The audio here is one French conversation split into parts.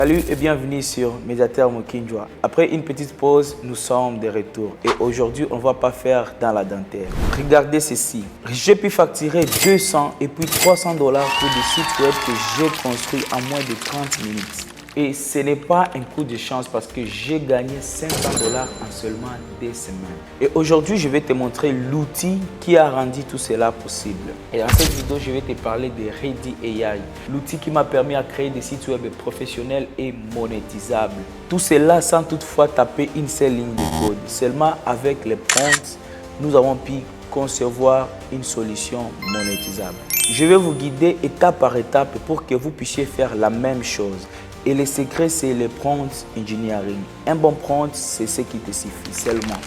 Salut et bienvenue sur Médiateur Mukinjwa. Après une petite pause, nous sommes de retour et aujourd'hui, on ne va pas faire dans la dentelle. Regardez ceci. J'ai pu facturer 200 et puis 300 $ pour des sites web que j'ai construits en moins de 30 minutes. Et ce n'est pas un coup de chance parce que j'ai gagné 500 $ en seulement des semaines. Et aujourd'hui, je vais te montrer l'outil qui a rendu tout cela possible. Et dans cette vidéo, je vais te parler de Ready AI, l'outil qui m'a permis à créer des sites web professionnels et monétisables. Tout cela sans toutefois taper une seule ligne de code. Seulement avec les prompts, nous avons pu concevoir une solution monétisable. Je vais vous guider étape par étape pour que vous puissiez faire la même chose. Et le secret, c'est le prompt engineering. Un bon prompt, c'est ce qui te suffit seulement.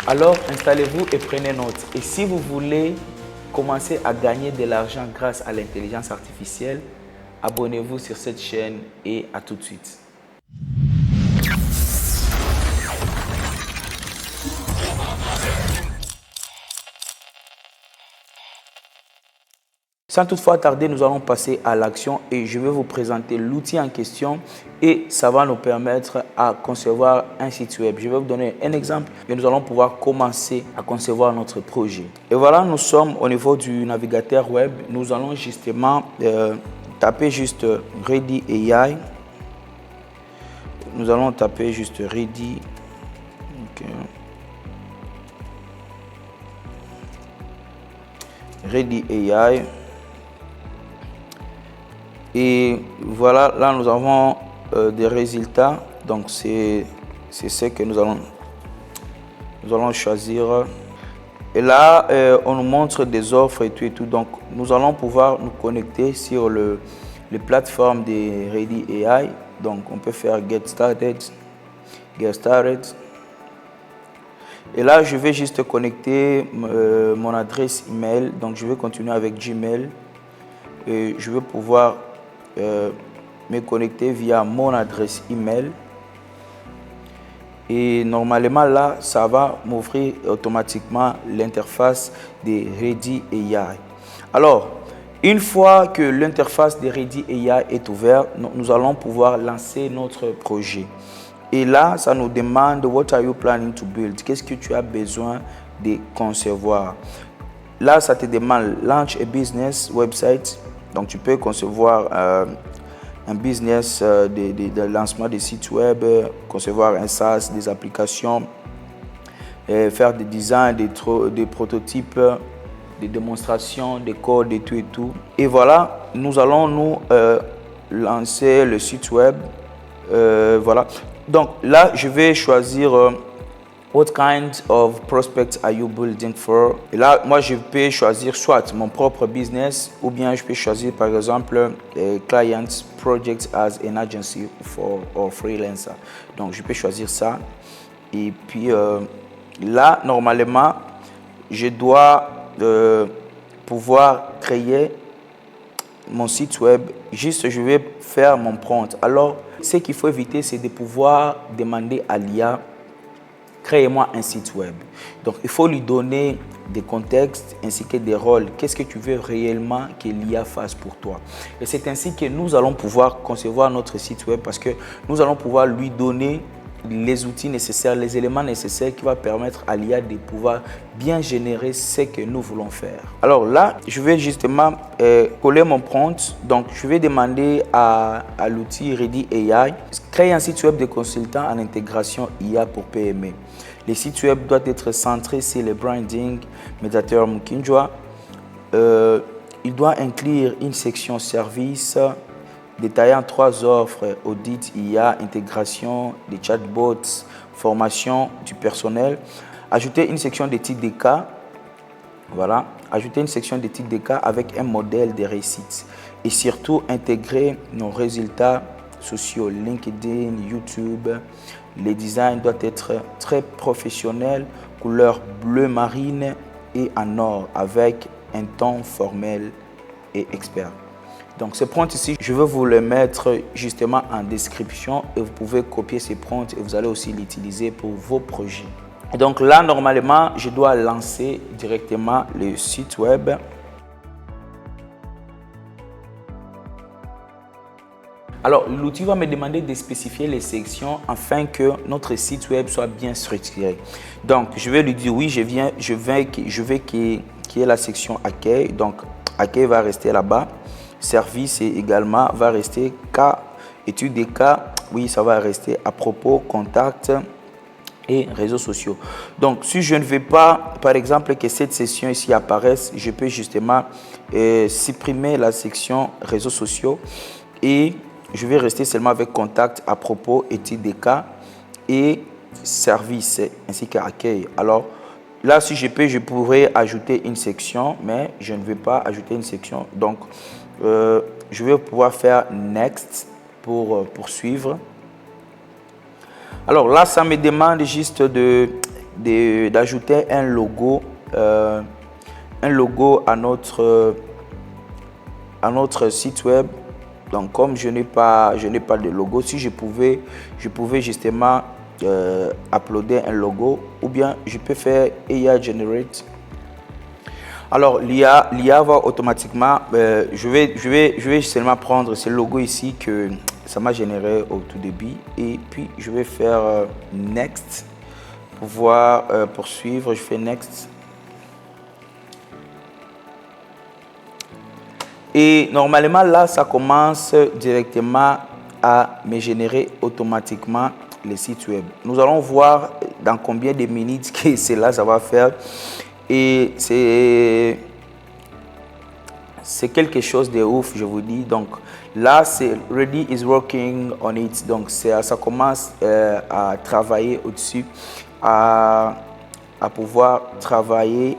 Alors, installez-vous et prenez note. Et si vous voulez commencer à gagner de l'argent grâce à l'intelligence artificielle, abonnez-vous sur cette chaîne et à tout de suite. Sans toutefois tarder, nous allons passer à l'action et je vais vous présenter l'outil en question et ça va nous permettre à concevoir un site web. Je vais vous donner un exemple et nous allons pouvoir commencer à concevoir notre projet. Et voilà, nous sommes au niveau du navigateur web. Nous allons justement taper juste Ready AI. Nous allons taper juste Ready. Okay. Ready AI. Et voilà, là nous avons des résultats. Donc c'est ce que nous allons choisir. Et là, on nous montre des offres et tout. Donc nous allons pouvoir nous connecter sur les plateformes de Ready AI. Donc on peut faire Get Started. Et là, je vais juste connecter mon adresse email. Donc je vais continuer avec Gmail. Et je vais pouvoir me connecter via mon adresse email et normalement là ça va m'ouvrir automatiquement l'interface de Ready AI. Alors une fois que l'interface de Ready AI est ouverte, nous allons pouvoir lancer notre projet et là ça nous demande what are you planning to build, qu'est-ce que tu as besoin de concevoir. Là ça te demande launch a business website. Donc, tu peux concevoir un business de lancement de sites web, concevoir un SaaS, des applications, faire des designs, des prototypes, des démonstrations, des codes et tout. Et voilà, nous allons nous lancer le site web. Voilà. Donc, là, je vais choisir what kind of prospects are you building for? Et là, moi, je peux choisir soit mon propre business ou bien je peux choisir, par exemple, clients, projects as an agency or freelancer. Donc, je peux choisir ça. Et puis, là, normalement, je dois pouvoir créer mon site web. Juste, je vais faire mon prompt. Alors, ce qu'il faut éviter, c'est de pouvoir demander à l'IA créez-moi un site web. Donc, il faut lui donner des contextes ainsi que des rôles. Qu'est-ce que tu veux réellement que l'IA fasse pour toi? Et c'est ainsi que nous allons pouvoir concevoir notre site web parce que nous allons pouvoir lui donner les outils nécessaires, les éléments nécessaires qui vont permettre à l'IA de pouvoir bien générer ce que nous voulons faire. Alors là, je vais justement coller mon prompt. Donc, je vais demander à l'outil Ready AI, créer un site web de consultant en intégration IA pour PME. Les sites web doivent être centrés sur le branding, Médiateur Mukinjwa. Il doit inclure une section service détaillant 3 offres, audit, IA, intégration, des chatbots, formation du personnel. Ajouter une section d'études de cas. Voilà. Ajouter une section d'études de cas avec un modèle de réussite. Et surtout, intégrer nos résultats sociaux, LinkedIn, YouTube. Les designs doivent être très professionnels, couleur bleu marine et en or, avec un ton formel et expert. Donc ce prompt ici, je vais vous le mettre justement en description et vous pouvez copier ces prompts et vous allez aussi l'utiliser pour vos projets. Et donc là, normalement, je dois lancer directement le site web. Alors, l'outil va me demander de spécifier les sections afin que notre site web soit bien structuré. Donc, je vais lui dire oui, je veux qu'il y ait la section accueil. Donc, accueil va rester là-bas. Service également va rester. Cas, étude des cas, oui, ça va rester. À propos, contact et réseaux sociaux. Donc, si je ne veux pas, par exemple, que cette section ici apparaisse, je peux justement supprimer la section réseaux sociaux et je vais rester seulement avec contact, à propos, étude des cas et service ainsi qu'accueil. Alors, là, si je peux, je pourrais ajouter une section, mais je ne vais pas ajouter une section. Donc, je vais pouvoir faire Next pour poursuivre. Alors là, ça me demande juste d'ajouter un logo à notre site web. Donc, comme je n'ai pas de logo, si je pouvais justement uploader un logo, ou bien je peux faire AI Generate. Alors, l'IA va automatiquement, je vais seulement prendre ce logo ici que ça m'a généré au tout début et puis je vais faire Next pour pouvoir poursuivre. Je fais Next. Et normalement, là, ça commence directement à me générer automatiquement les sites web. Nous allons voir dans combien de minutes que cela ça va faire. Et c'est quelque chose de ouf, je vous dis. Donc là, c'est Ready is working on it. Donc ça commence à travailler au-dessus, à pouvoir travailler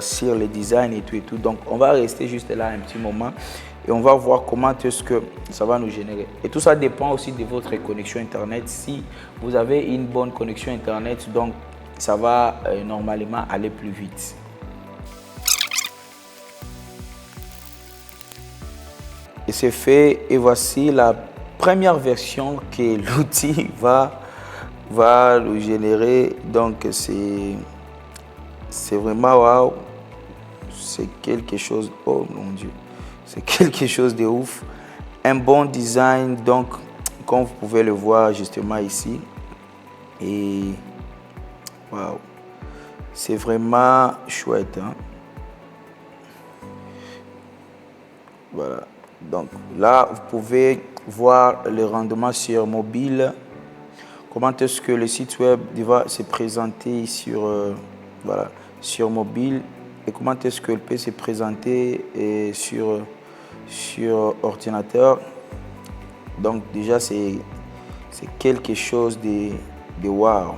sur le design et tout. Donc on va rester juste là un petit moment et on va voir comment est-ce que ça va nous générer. Et tout ça dépend aussi de votre connexion Internet. Si vous avez une bonne connexion Internet, donc ça va normalement aller plus vite. Et c'est fait et voici la première version que l'outil va nous générer. Donc c'est vraiment waouh, c'est quelque chose, oh mon Dieu, c'est quelque chose de ouf. Un bon design, donc comme vous pouvez le voir justement ici. Et waouh, c'est vraiment chouette, hein? Voilà, donc là vous pouvez voir le rendement sur mobile, comment est-ce que le site web va se présenter sur voilà, sur mobile et comment est-ce qu'il peut se présenter sur ordinateur. Donc déjà c'est quelque chose de wow.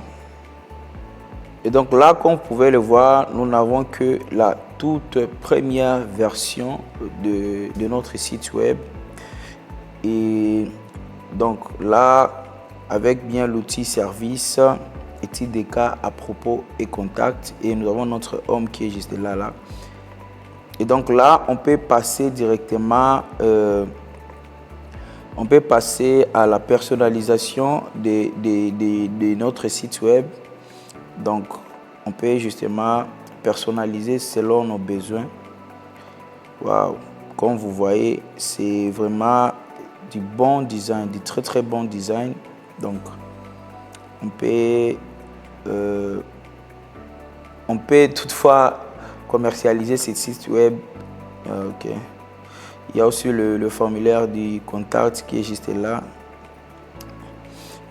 Et donc là, comme vous pouvez le voir, nous n'avons que la toute première version de notre site web. Et donc là, avec bien l'outil service, étude des cas, à propos et contact. Et nous avons notre home qui est juste là. Et donc là, on peut passer directement, on peut passer à la personnalisation de notre site web. Donc, on peut justement personnaliser selon nos besoins. Waouh! Comme vous voyez, c'est vraiment du bon design, du très très bon design. Donc, on peut toutefois commercialiser ce site web. Ok. Il y a aussi le formulaire du contact qui est juste là.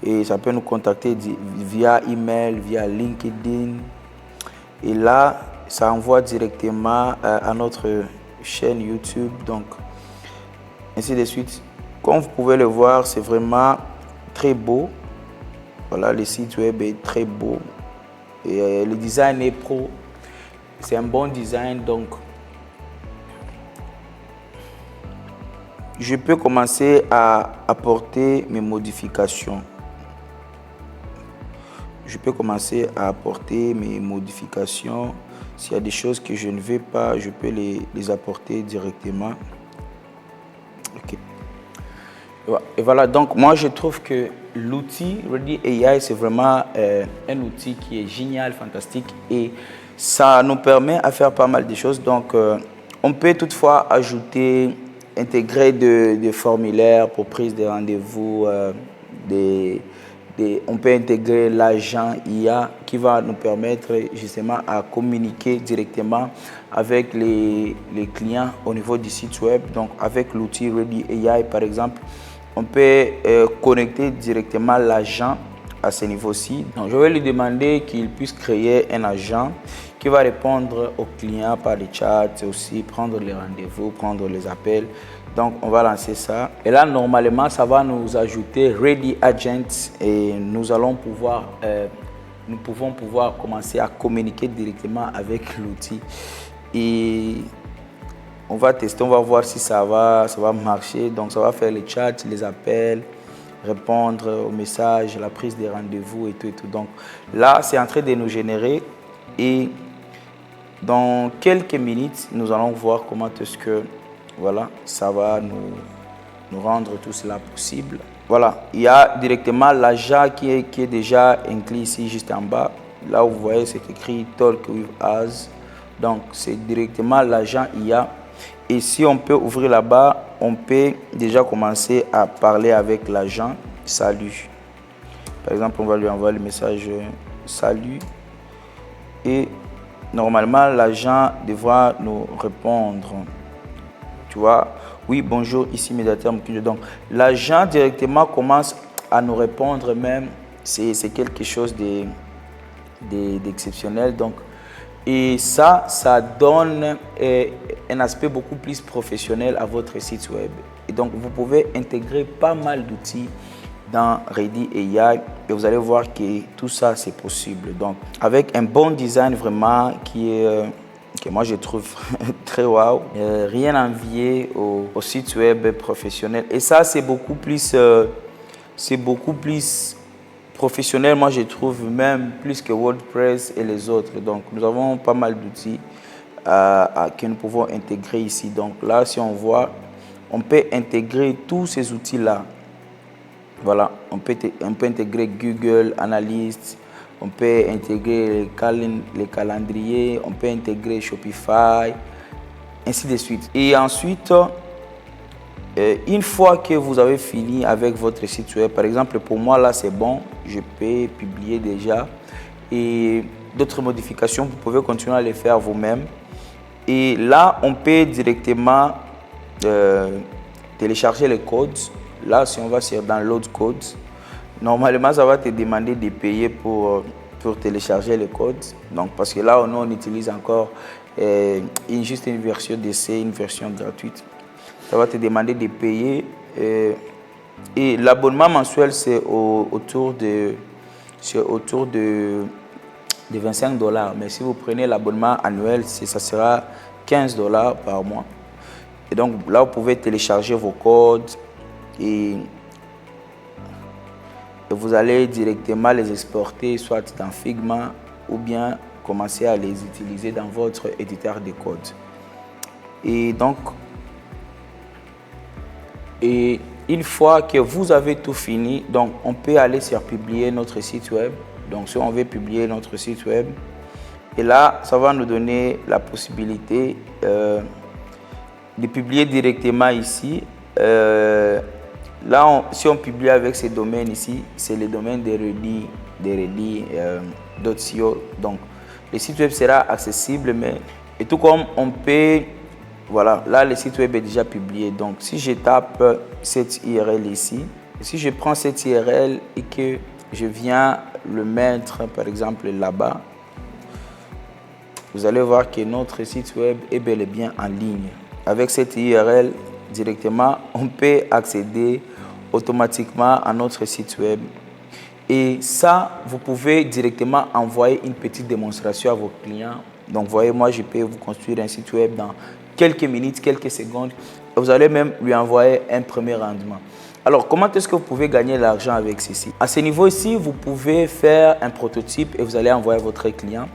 Et ça peut nous contacter via email, via LinkedIn. Et là, ça envoie directement à notre chaîne YouTube. Donc, ainsi de suite. Comme vous pouvez le voir, c'est vraiment très beau. Voilà, le site web est très beau. Et le design est pro. C'est un bon design. Donc, je peux commencer à apporter mes modifications. Je peux commencer à apporter mes modifications. S'il y a des choses que je ne veux pas, je peux les apporter directement. Ok. Et voilà, donc moi je trouve que l'outil Ready AI, c'est vraiment un outil qui est génial, fantastique et ça nous permet à faire pas mal de choses. Donc on peut toutefois ajouter intégrer des formulaires pour prise de rendez-vous, on peut intégrer l'agent IA qui va nous permettre justement à communiquer directement avec les clients au niveau du site web. Donc avec l'outil Ready AI par exemple, on peut connecter directement l'agent à ce niveau-ci. Donc je vais lui demander qu'il puisse créer un agent qui va répondre aux clients par les chats, aussi prendre les rendez-vous, prendre les appels. Donc on va lancer ça. Et là normalement ça va nous ajouter Ready Agent et nous pouvons pouvoir commencer à communiquer directement avec l'outil. Et on va tester, on va voir si ça va marcher. Donc ça va faire les chats, les appels, répondre aux messages, la prise des rendez-vous et tout et tout. Donc là c'est en train de nous générer et dans quelques minutes nous allons voir comment est-ce que voilà, ça va nous rendre tout cela possible. Voilà, il y a directement l'agent qui est déjà inclus ici juste en bas. Là où vous voyez c'est écrit Talk with Us. Donc c'est directement l'agent IA. Et si on peut ouvrir là-bas, on peut déjà commencer à parler avec l'agent. Salut. Par exemple, on va lui envoyer le message salut. Et normalement, l'agent devra nous répondre. Tu vois, oui, bonjour, ici médiateur. Donc, l'agent directement commence à nous répondre même. C'est quelque chose d'exceptionnel. Donc, et ça donne un aspect beaucoup plus professionnel à votre site web. Et donc, vous pouvez intégrer pas mal d'outils dans Ready AI et vous allez voir que tout ça, c'est possible. Donc, avec un bon design vraiment que moi je trouve très wow. Rien à envier au site web professionnel. Et ça, c'est beaucoup plus professionnel, moi je trouve, même plus que WordPress et les autres. Donc, nous avons pas mal d'outils que nous pouvons intégrer ici. Donc là, si on voit, on peut intégrer tous ces outils-là. Voilà, on peut intégrer Google Analytics, on peut intégrer les calendriers, on peut intégrer Shopify, ainsi de suite. Et ensuite, une fois que vous avez fini avec votre site web, par exemple pour moi là c'est bon, je peux publier déjà. Et d'autres modifications, vous pouvez continuer à les faire vous-même. Et là, on peut directement télécharger les codes. Là, si on va sur Download Codes, normalement, ça va te demander de payer pour télécharger les codes. Donc, parce que là, on utilise encore juste une version d'essai, une version gratuite. Ça va te demander de payer. Et l'abonnement mensuel, c'est autour de 25 $. Mais si vous prenez l'abonnement annuel, ça sera 15 $ par mois. Et donc, là, vous pouvez télécharger vos codes. Et vous allez directement les exporter soit dans Figma ou bien commencer à les utiliser dans votre éditeur de code. Et donc, une fois que vous avez tout fini, donc on peut aller sur publier notre site web. Donc si on veut publier notre site web, et là, ça va nous donner la possibilité de publier directement ici. Là, si on publie avec ces domaines ici, c'est les domaines de Ready.co. Donc, le site web sera accessible, et tout comme on peut, voilà, là, le site web est déjà publié. Donc, si je tape cette URL ici, si je prends cette URL et que je viens le mettre, par exemple, là-bas, vous allez voir que notre site web est bel et bien en ligne. Avec cette URL, directement, on peut accéder automatiquement à notre site web. Et ça, vous pouvez directement envoyer une petite démonstration à vos clients. Donc, voyez, moi, je peux vous construire un site web dans quelques minutes, quelques secondes. Et vous allez même lui envoyer un premier rendement. Alors, comment est-ce que vous pouvez gagner de l'argent avec ceci? À ce niveau ici, vous pouvez faire un prototype et vous allez envoyer à votre client.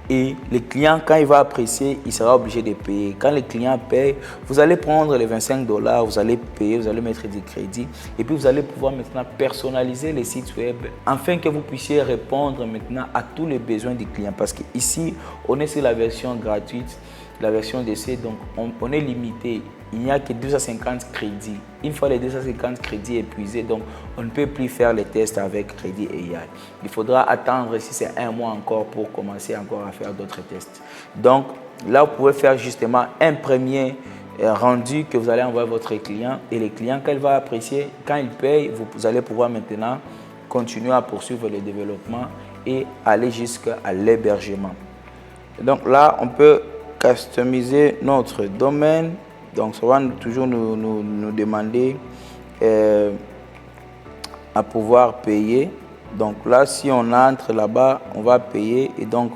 Et le client, quand il va apprécier, il sera obligé de payer. Quand le client paye, vous allez prendre les 25 $, vous allez payer, vous allez mettre des crédits. Et puis, vous allez pouvoir maintenant personnaliser les sites web afin que vous puissiez répondre maintenant à tous les besoins du client. Parce qu'ici, on est sur la version gratuite. la version d'essai, donc on est limité. Il n'y a que 250 crédits. Une fois les 250 crédits épuisés, donc on ne peut plus faire les tests avec Crédit AI. Il faudra attendre, si c'est 1 mois encore, pour commencer encore à faire d'autres tests. Donc là, vous pouvez faire justement un premier rendu que vous allez envoyer à votre client, et les clients, qu'elle va apprécier, quand ils payent, vous allez pouvoir maintenant continuer à poursuivre le développement et aller jusqu'à l'hébergement. Donc là, on peut customiser notre domaine. Donc ça va toujours nous demander à pouvoir payer. Donc là, si on entre là-bas, on va payer, et donc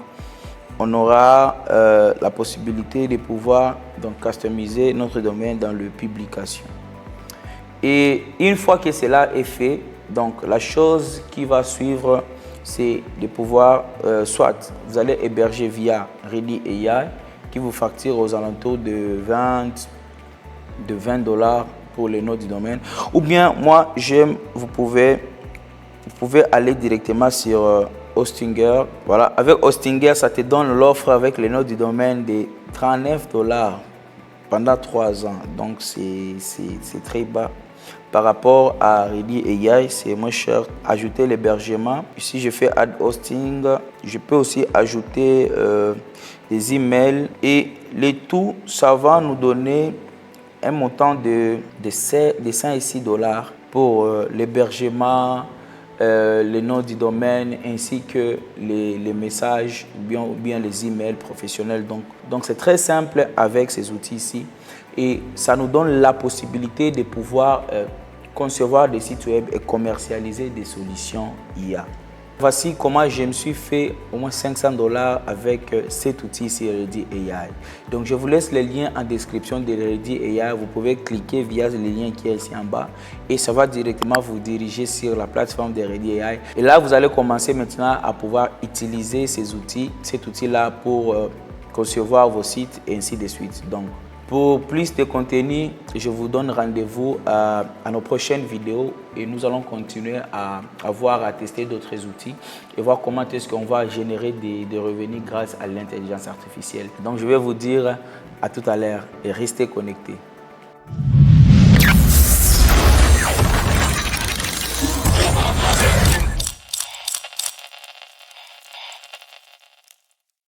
on aura la possibilité de pouvoir donc customiser notre domaine dans le publication. Et une fois que cela est fait, donc la chose qui va suivre, c'est de pouvoir, soit vous allez héberger via Ready AI, qui vous facture aux alentours de 20 $ pour les noms du domaine. Ou bien, moi, vous pouvez aller directement sur Hostinger. Voilà, avec Hostinger, ça te donne l'offre avec les noms du domaine de 39 $ pendant 3 ans. Donc, c'est très bas. Par rapport à Ready AI, c'est moins cher. Ajouter l'hébergement. Ici, je fais Add Hosting. Je peux aussi ajouter des emails. Et le tout, ça va nous donner un montant de 5 et 6 $ pour l'hébergement, le nom du domaine, ainsi que les messages ou bien les emails professionnels. Donc c'est très simple avec ces outils ici, et ça nous donne la possibilité de pouvoir concevoir des sites web et commercialiser des solutions IA. Voici comment je me suis fait au moins 500 $ avec cet outil ici, Ready AI. Donc je vous laisse les liens en description de Ready AI. Vous pouvez cliquer via le lien qui est ici en bas, et ça va directement vous diriger sur la plateforme de Ready AI. Et là, vous allez commencer maintenant à pouvoir utiliser cet outil-là pour concevoir vos sites et ainsi de suite. Donc, pour plus de contenu, je vous donne rendez-vous à nos prochaines vidéos, et nous allons continuer à tester d'autres outils et voir comment est-ce qu'on va générer des revenus grâce à l'intelligence artificielle. Donc je vais vous dire à tout à l'heure et restez connectés.